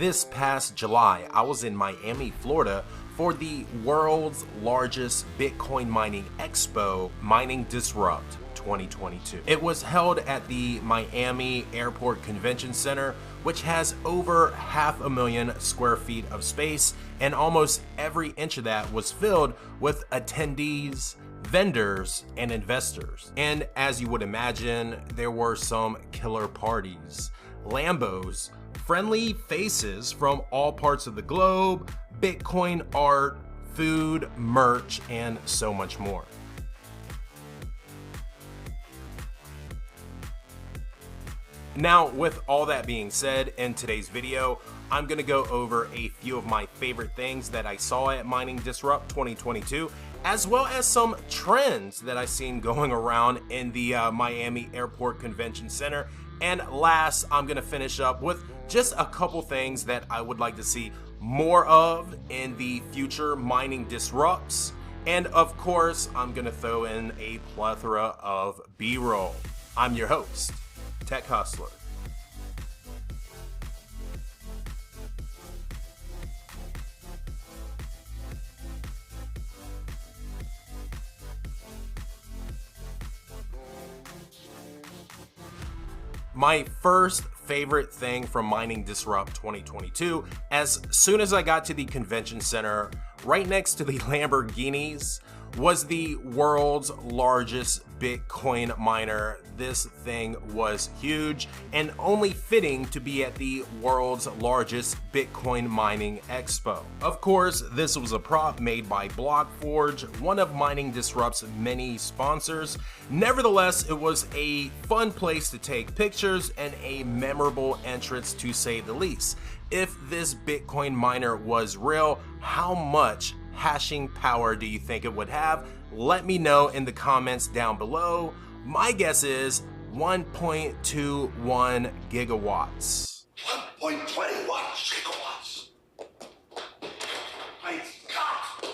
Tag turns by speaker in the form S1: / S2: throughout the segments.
S1: this past July, I was in Miami, Florida for the world's largest Bitcoin mining expo, Mining Disrupt 2022. It was held at the Miami Airport Convention Center, which has over 500,000 square feet of space, and almost every inch of that was filled with attendees, vendors, and investors. And as you would imagine, there were some killer parties, Lambos, friendly faces from all parts of the globe, Bitcoin art, food, merch, and so much more. Now, with all that being said, in today's video, I'm gonna go over a few of my favorite things that I saw at Mining Disrupt 2022, as well as some trends that I've seen going around in the Miami Airport Convention Center. And last, I'm gonna finish up with just a couple things that I would like to see more of in the future Mining Disrupts. And of course, I'm gonna throw in a plethora of B-roll. I'm your host, Tech Hustler. My first favorite thing from Mining Disrupt 2022, as soon as I got to the convention center, right next to the Lamborghinis, was the world's largest Bitcoin miner. This thing was huge and only fitting to be at the world's largest Bitcoin mining expo. Of course, this was a prop made by Blockforge, one of Mining Disrupt's many sponsors. Nevertheless, it was a fun place to take pictures and a memorable entrance, to say the least. If this Bitcoin miner was real, how much hashing power do you think it would have? Let me know in the comments down below. My guess is 1.21 gigawatts.
S2: 1.21 gigawatts. My God.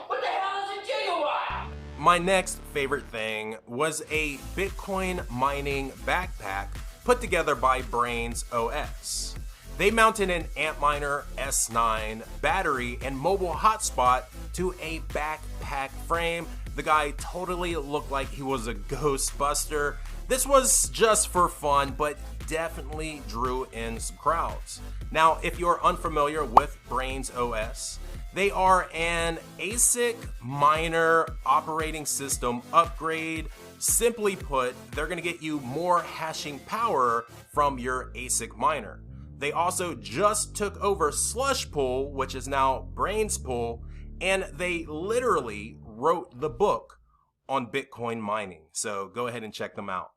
S2: What the hell is a gigawatt?
S1: My next favorite thing was a Bitcoin mining backpack put together by Brains OS. They mounted an Antminer S9 battery and mobile hotspot to a backpack frame. The guy totally looked like he was a Ghostbuster. This was just for fun, but definitely drew in some crowds. Now, if you're unfamiliar with Brains OS, they are an ASIC miner operating system upgrade. Simply put, they're gonna get you more hashing power from your ASIC miner. They also just took over Slushpool, which is now Brainspool, and they literally wrote the book on Bitcoin mining. So go ahead and check them out.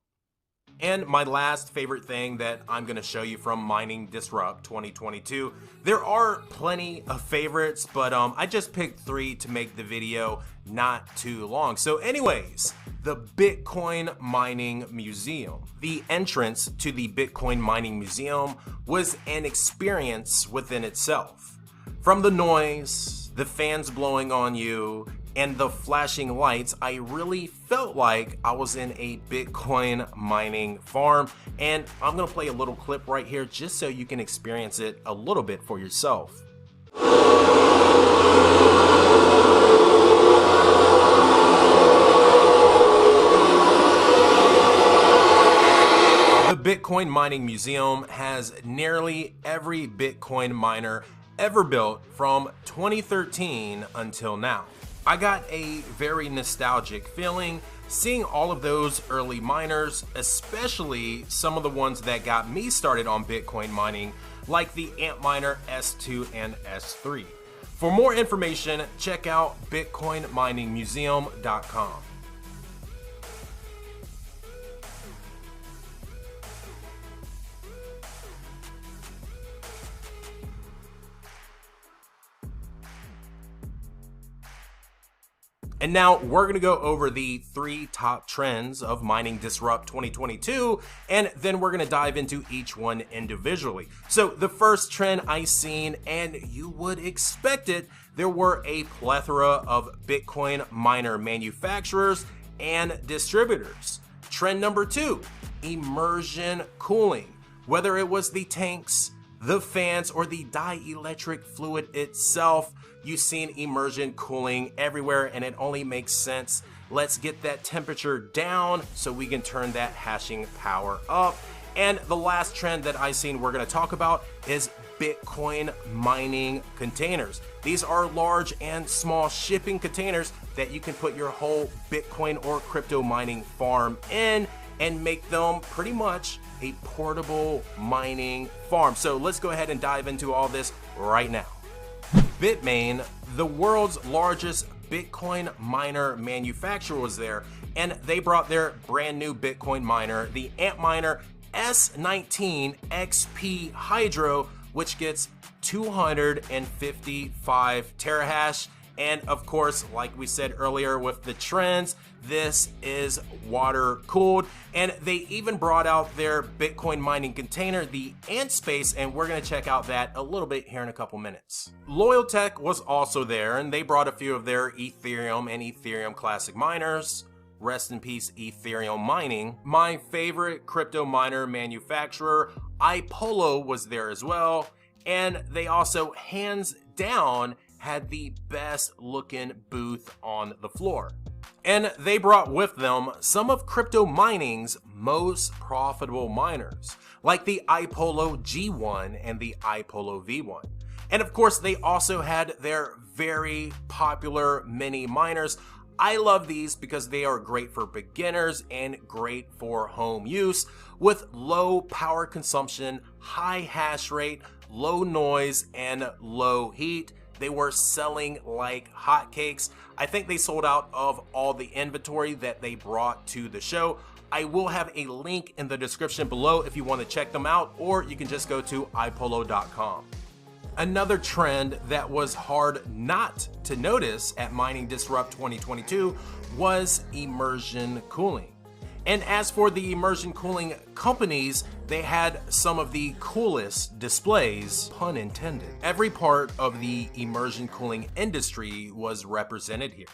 S1: And my last favorite thing that I'm gonna show you from Mining Disrupt 2022, there are plenty of favorites, but I just picked 3 to make the video not too long. So anyways, the Bitcoin Mining Museum. The entrance to the Bitcoin Mining Museum was an experience within itself. From the noise, the fans blowing on you, and the flashing lights, I really felt like I was in a Bitcoin mining farm. And I'm gonna play a little clip right here just so you can experience it a little bit for yourself. The Bitcoin Mining Museum has nearly every Bitcoin miner ever built from 2013 until now. I got a very nostalgic feeling seeing all of those early miners, especially some of the ones that got me started on Bitcoin mining, like the Antminer S2 and S3. For more information, check out bitcoinminingmuseum.com. And now we're gonna go over the 3 top trends of Mining Disrupt 2022, and then we're gonna dive into each one individually. So the first trend I seen, and you would expect it, there were a plethora of Bitcoin miner manufacturers and distributors. Trend number 2, immersion cooling. Whether it was the tanks, the fans, or the dielectric fluid itself, you've seen immersion cooling everywhere, and it only makes sense. Let's get that temperature down so we can turn that hashing power up. And the last trend that I've seen we're going to talk about is Bitcoin mining containers. These are large and small shipping containers that you can put your whole Bitcoin or crypto mining farm in and make them pretty much a portable mining farm. So let's go ahead and dive into all this right now. Bitmain, the world's largest Bitcoin miner manufacturer, was there, and they brought their brand new Bitcoin miner, the Antminer S19 XP Hydro, which gets 255 terahash. And of course, like we said earlier with the trends, this is water cooled. And they even brought out their Bitcoin mining container, the AntSpace, and we're gonna check out that a little bit here in a couple minutes. Loyaltech was also there, and they brought a few of their Ethereum and Ethereum Classic miners. Rest in peace, Ethereum mining. My favorite crypto miner manufacturer, iPolo, was there as well. And they also, hands down, had the best looking booth on the floor. And they brought with them some of crypto mining's most profitable miners, like the iPolo G1 and the iPolo V1. And of course, they also had their very popular mini miners. I love these because they are great for beginners and great for home use with low power consumption, high hash rate, low noise, and low heat. They were selling like hotcakes. I think they sold out of all the inventory that they brought to the show. I will have a link in the description below if you want to check them out, or you can just go to ipolo.com. Another trend that was hard not to notice at Mining Disrupt 2022 was immersion cooling. And as for the immersion cooling companies, they had some of the coolest displays, pun intended. Every part of the immersion cooling industry was represented here.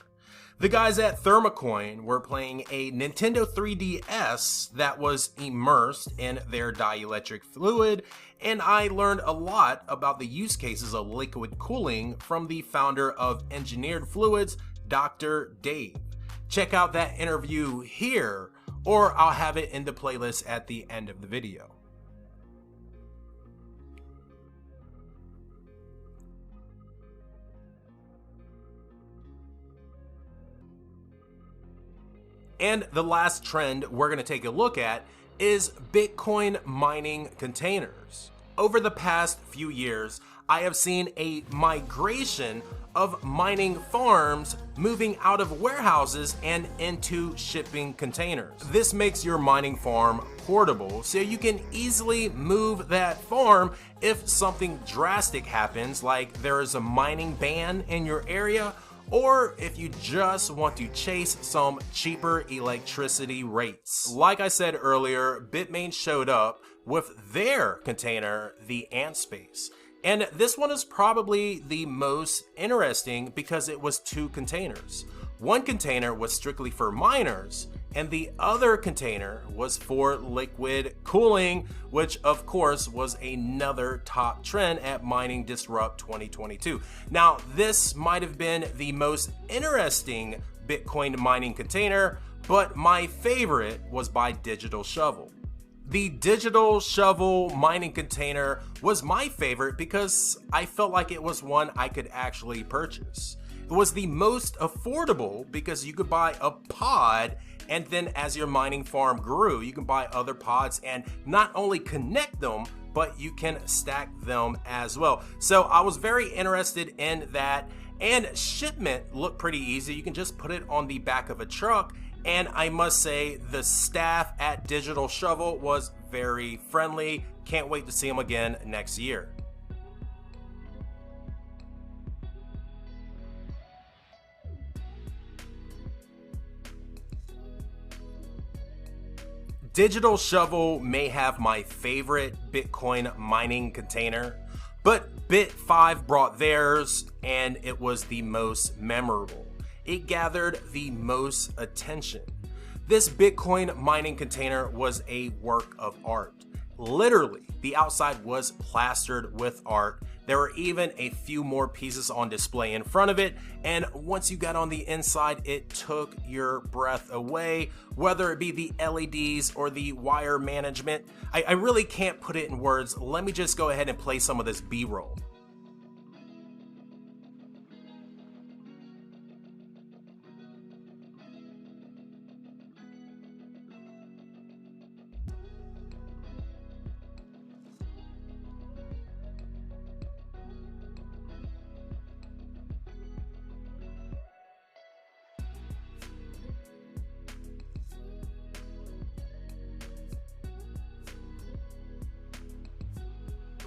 S1: The guys at Thermacoin were playing a Nintendo 3DS that was immersed in their dielectric fluid, and I learned a lot about the use cases of liquid cooling from the founder of Engineered Fluids, Dr. Dave. Check out that interview here, or I'll have it in the playlist at the end of the video. And the last trend we're going to take a look at is Bitcoin mining containers. Over the past few years, I have seen a migration of mining farms moving out of warehouses and into shipping containers. This makes your mining farm portable, so you can easily move that farm if something drastic happens, like there is a mining ban in your area, or if you just want to chase some cheaper electricity rates. Like I said earlier, Bitmain showed up with their container, the AntSpace. And this one is probably the most interesting because it was two containers. One container was strictly for miners, and the other container was for liquid cooling, which of course was another top trend at Mining Disrupt 2022. Now, this might have been the most interesting Bitcoin mining container, but my favorite was by Digital Shovel. The Digital Shovel mining container was my favorite because I felt like it was one I could actually purchase. It was the most affordable because you could buy a pod, and then as your mining farm grew, you can buy other pods and not only connect them, but you can stack them as well. So I was very interested in that, and shipment looked pretty easy. You can just put it on the back of a truck. And I must say, the staff at Digital Shovel was very friendly. Can't wait to see them again next year. Digital Shovel may have my favorite Bitcoin mining container, but Bit5 brought theirs, and it was the most memorable. It gathered the most attention. This Bitcoin mining container was a work of art. literally, the outside was plastered with art. There were even a few more pieces on display in front of it, and once you got on the inside, it took your breath away, whether it be the LEDs or the wire management. I really can't put it in words. Let me just go ahead and play some of this B-roll.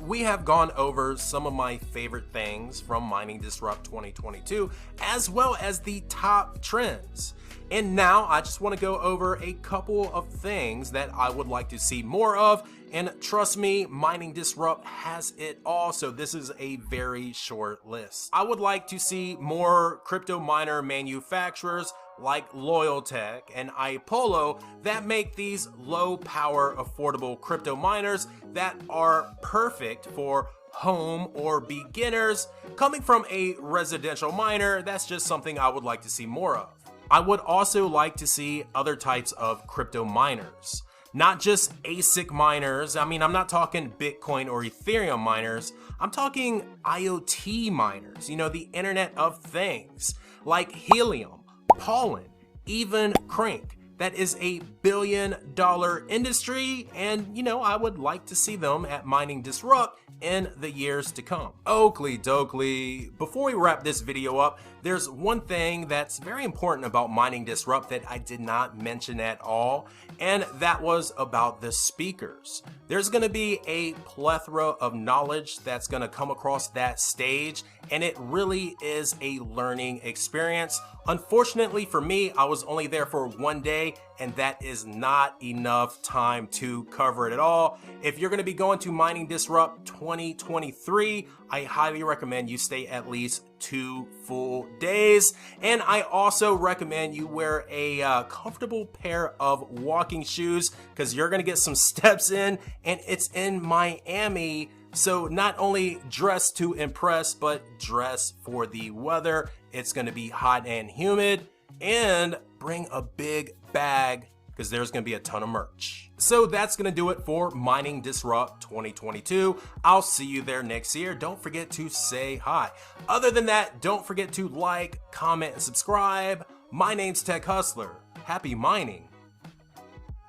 S1: We have gone over some of my favorite things from Mining Disrupt 2022, as well as the top trends. And now I just want to go over a couple of things that I would like to see more of. And trust me, Mining Disrupt has it all, so this is a very short list. I would like to see more crypto miner manufacturers like Loyaltech and iPolo that make these low power affordable crypto miners that are perfect for home or beginners. Coming from a residential miner, that's just something I would like to see more of. I would also like to see other types of crypto miners, not just ASIC miners. I mean, I'm not talking Bitcoin or Ethereum miners. I'm talking IoT miners, you know, the Internet of Things, like Helium, Pollen, even Crank. That is a billion-dollar industry, and you know, I would like to see them at Mining Disrupt in the years to come. Okley Dokley, before we wrap this video up, there's one thing that's very important about Mining Disrupt that I did not mention at all, and that was about the speakers. There's gonna be a plethora of knowledge that's gonna come across that stage, and it really is a learning experience. Unfortunately for me, I was only there for one day, and that is not enough time to cover it at all. If you're gonna be going to Mining Disrupt 2023, I highly recommend you stay at least 2 full days. And I also recommend you wear a comfortable pair of walking shoes, because you're gonna get some steps in, and it's in Miami. So not only dress to impress, but dress for the weather. It's gonna be hot and humid, and bring a big bag because there's gonna be a ton of merch. So that's gonna do it for Mining Disrupt 2022. I'll see you there next year. Don't forget to say hi. Other than that, don't forget to like, comment, and subscribe. My name's Tech Hustler. Happy mining.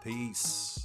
S1: Peace.